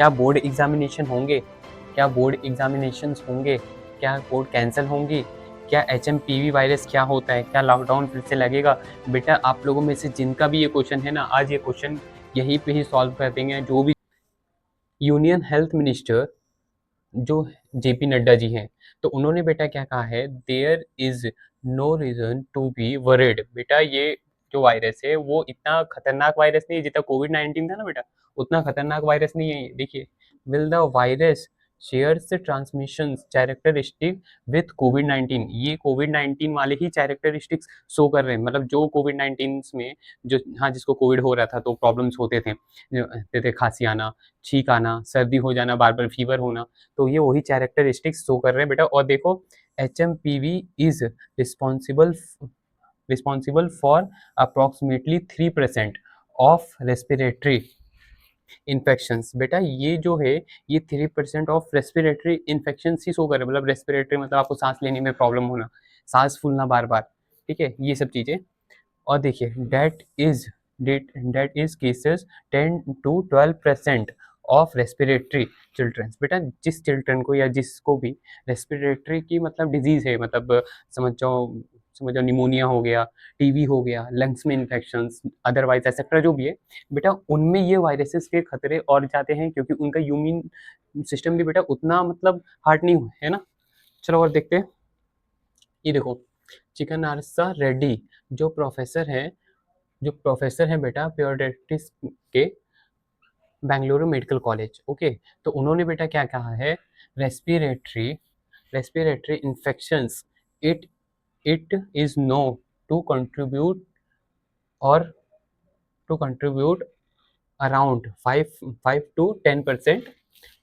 क्या board examination होंगे, क्या बोर्ड एग्जामिनेशंस होंगे, क्या बोर्ड कैंसिल होंगी, क्या HMPV वायरस क्या होता है, क्या लॉकडाउन फिर से लगेगा। बेटा आप लोगों में से जिनका भी ये क्वेश्चन है ना, आज ये क्वेश्चन यहीं पे ही सॉल्व कर देंगे। जो भी यूनियन हेल्थ मिनिस्टर जो JP नड्डा जी हैं, तो उन्होंने बेटा क्या कहा है, there is no reason to be worried. बेटा ये जो वायरस है वो इतना खतरनाक वायरस नहीं है जितना कोविड-19 था ना बेटा, उतना खतरनाक वायरस नहीं है ये। देखिए, will the virus shares transmission characteristic with कोविड-19, ये कोविड-19 वाले ही कैरेक्टरिस्टिक्स शो कर रहे हैं। मतलब जो कोविड-19 में जो, हाँ, जिसको कोविड हो रहा था तो प्रॉब्लम्स होते थे, खांसी आना, छींक आना, सर्दी हो जाना, बार बार फीवर होना, तो ये वही कैरेक्टरिस्टिक्स शो कर रहे हैं बेटा। और देखो, HMPV is responsible responsible for approximately 3% of respiratory infections. बेटा ये जो है, ये 3% of respiratory infection he show कर रहे हैं। मतलब रेस्पिरेटरी मतलब आपको सांस लेने में प्रॉब्लम होना, सांस फूलना बार बार, ठीक है, ये सब चीज़ें। और देखिए, that is cases 10 to 12% of respiratory childrens. बेटा जिस चिल्ड्रन को या जिसको भी रेस्पिरेटरी की मतलब डिजीज है, मतलब समझ जाओ समझ जाओ निमोनिया हो गया, टीबी हो गया, लंग्स में इन्फेक्शंस, अदरवाइज एक्सेट्रा जो भी है बेटा, उनमें ये वायरसेस के खतरे और जाते हैं, क्योंकि उनका इम्यून सिस्टम भी बेटा उतना मतलब हार्ड नहीं है ना। चलो और देखते हैं। ये देखो, चिकन आरसा रेड्डी जो प्रोफेसर हैं बेटा प्योरेटिस के बेंगलुरु मेडिकल कॉलेज, ओके, तो उन्होंने बेटा क्या कहा है, respiratory respiratory infections, it it is known to contribute और to contribute around 5 to 10%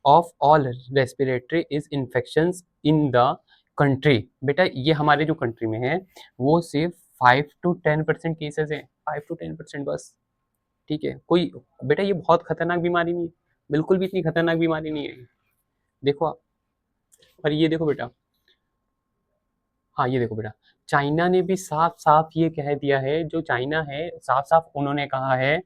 of all respiratory is infections in the country. बेटा ये हमारे जो कंट्री में है वो सिर्फ 5 to 10% केसेस हैं, 5 to 10% बस, ठीक है। कोई बेटा ये बहुत खतरनाक बीमारी नहीं है, बिल्कुल भी इतनी खतरनाक बीमारी नहीं है। देखो आप, और ये देखो बेटा, हाँ ये देखो बेटा, चाइना ने भी साफ साफ ये कह दिया है, जो चाइना है साफ साफ उन्होंने कहा है,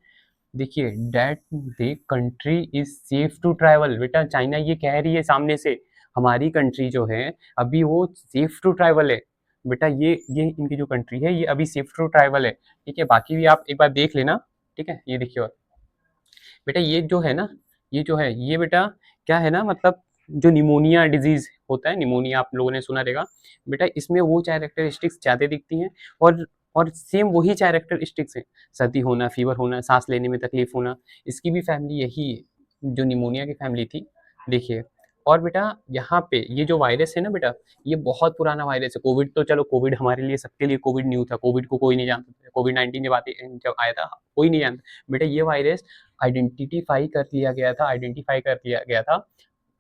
देखिए, that the country is safe to travel. बेटा चाइना ये कह रही है सामने से, हमारी कंट्री जो है अभी वो सेफ टू ट्रैवल है। बेटा ये इनकी जो कंट्री है ये अभी सेफ टू ट्रैवल है, ठीक है। बाकी भी आप एक बार देख लेना, ठीक है। ये देखिए, और बेटा ये जो है ना, ये जो है ये बेटा क्या है ना, मतलब जो निमोनिया डिजीज होता है, निमोनिया आप लोगों ने सुना रहेगा बेटा, इसमें वो कैरेक्टरिस्टिक्स ज़्यादा दिखती हैं। और सेम वही कैरेक्टरिस्टिक्स हैं, सर्दी होना, फीवर होना, सांस लेने में तकलीफ होना, इसकी भी फैमिली यही है जो निमोनिया की फैमिली थी। देखिए, और बेटा यहाँ पे ये जो वायरस है ना बेटा, ये बहुत पुराना वायरस है। कोविड तो चलो, कोविड हमारे लिए सबके लिए कोविड न्यू था, कोविड को कोई नहीं जानता था, कोविड-19 जब आया था कोई नहीं जानता। बेटा ये वायरस आइडेंटिफाई कर लिया गया था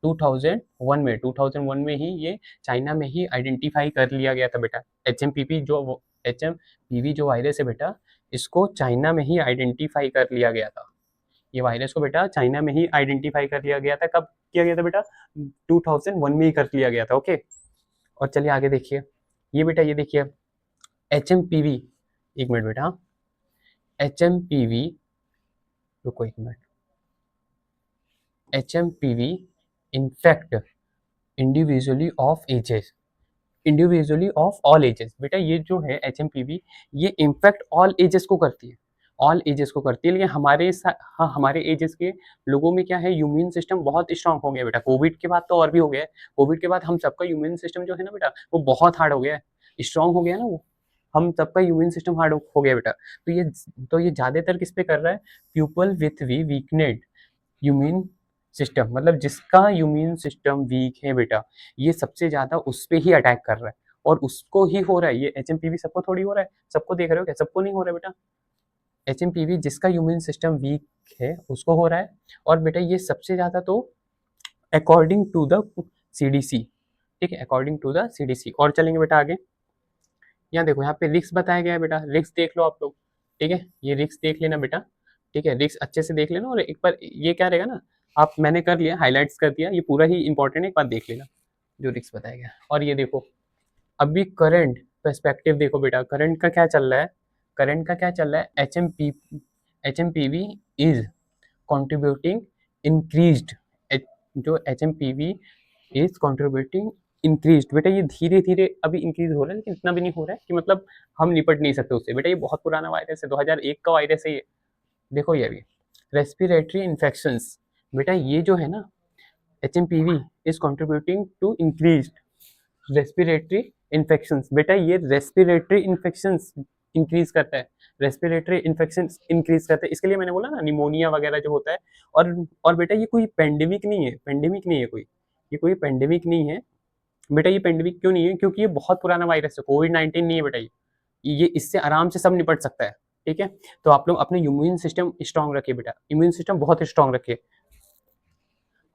2001 में ही ये चाइना में ही आइडेंटिफाई कर लिया गया था बेटा। एच एम पी वी जो वायरस है बेटा, इसको चाइना में ही आइडेंटिफाई कर लिया गया था। ये वायरस को बेटा चाइना में ही आइडेंटिफाई कर लिया गया था। कब किया गया था बेटा, 2001 में ही कर लिया गया था, ओके। और चलिए आगे देखिए, ये बेटा ये देखिए, HMPV, एक मिनट बेटा, HMPV, रुको एक minute, HMPV infect individually of ages, individually of all ages. बेटा ये जो है HMPV, ये इन्फेक्ट ऑल एजेस को करती है, ऑल एजेस को करती है। लेकिन हाँ, हमारे एजेस के लोगों में क्या है, इम्यून सिस्टम बहुत स्ट्रांग हो गया बेटा। कोविड के बाद तो और भी हो गया है, कोविड के बाद हम सबका इम्यून सिस्टम जो है ना बेटा, वो बहुत हार्ड हो गया है, स्ट्रांग हो गया ना वो, हम सबका इम्यून सिस्टम हार्ड हो गया बेटा। तो ये ज़्यादातर किस पे कर रहा है, people with weakened immune system, मतलब जिसका इम्यून सिस्टम वीक है बेटा, ये सबसे ज़्यादा उस पे ही अटैक कर रहा है, और उसको ही हो रहा है। ये HMPV सबको थोड़ी हो रहा है, सबको देख रहे हो क्या, सबको नहीं हो रहा है बेटा। HMPV जिसका इम्यून सिस्टम वीक है उसको हो रहा है। और बेटा ये सबसे ज़्यादा तो अकॉर्डिंग टू द CDC, ठीक है, अकॉर्डिंग टू द CDC। और चलेंगे बेटा आगे, यहाँ देखो, यहाँ पे रिस्क बताया गया है बेटा, रिस्क देख लो आप लोग, ठीक है, ये रिस्क देख लेना बेटा, ठीक है, रिस्क अच्छे से देख लेना। और एक बार ये क्या रहेगा ना, आप, मैंने कर लिया, हाईलाइट्स कर दिया, ये पूरा ही इंपॉर्टेंट है, एक बार देख लेना जो रिस्क बताया गया। और ये देखो, अभी करंट पर्सपेक्टिव देखो बेटा, करंट का क्या चल रहा है, करंट का क्या चल रहा है, HMPV इज contributing increased जो HMPV इज कंट्रीब्यूटिंग इंक्रीज, बेटा ये धीरे धीरे अभी इंक्रीज हो रहा है, लेकिन इतना भी नहीं हो रहा है कि मतलब हम निपट नहीं सकते उससे। बेटा ये बहुत पुराना वायरस है, 2001 का वायरस है ये। देखो ये अभी रेस्पिरेटरी इन्फेक्शंस, बेटा ये जो है ना HMPV is contributing to increase respiratory infections. बेटा ये रेस्पिरेटरी इन्फेक्शंस इंक्रीज करता है, रेस्पिरेटरी इन्फेक्शंस इंक्रीज करता है। इसके लिए मैंने बोला ना निमोनिया वगैरह जो होता है। और बेटा ये कोई पेंडेमिक नहीं है, पेंडेमिक नहीं है कोई, ये कोई पेंडेमिक नहीं है। बेटा ये पेंडेमिक क्यों नहीं है? क्योंकि ये बहुत पुराना वायरस है, कोविड-19 नहीं है बेटा ये इससे आराम से सब निपट सकता है। ठीक है, तो आप लोग अपने इम्यून सिस्टम स्ट्रांग रखिए बेटा, इम्यून सिस्टम बहुत स्ट्रांग रखिए।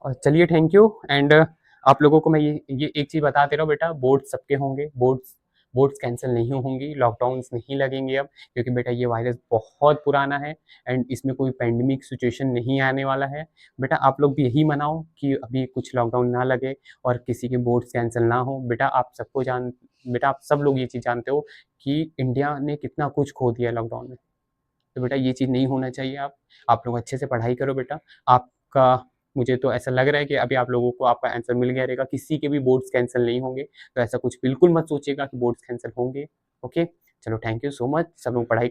और चलिए थैंक यू। एंड आप लोगों को मैं ये एक चीज़ बताते रहो बेटा, बोर्ड्स सबके होंगे, बोर्ड्स कैंसिल नहीं होंगी, लॉकडाउन्स नहीं लगेंगे अब, क्योंकि बेटा ये वायरस बहुत पुराना है एंड इसमें कोई पैंडमिक सिचुएशन नहीं आने वाला है। बेटा आप लोग भी यही मनाओ कि अभी कुछ लॉकडाउन ना लगे और किसी के बोर्ड्स कैंसिल ना हो। बेटा आप सब लोग ये चीज़ जानते हो कि इंडिया ने कितना कुछ खो दिया लॉकडाउन में। तो बेटा ये चीज़ नहीं होना चाहिए। आप लोग अच्छे से पढ़ाई करो बेटा। आपका मुझे तो ऐसा लग रहा है कि अभी आप लोगों को आपका आंसर मिल गया रहेगा, किसी के भी बोर्ड्स कैंसिल नहीं होंगे। तो ऐसा कुछ बिल्कुल मत सोचिएगा कि बोर्ड्स कैंसिल होंगे। ओके, चलो थैंक यू सो मच, सब लोग पढ़ाई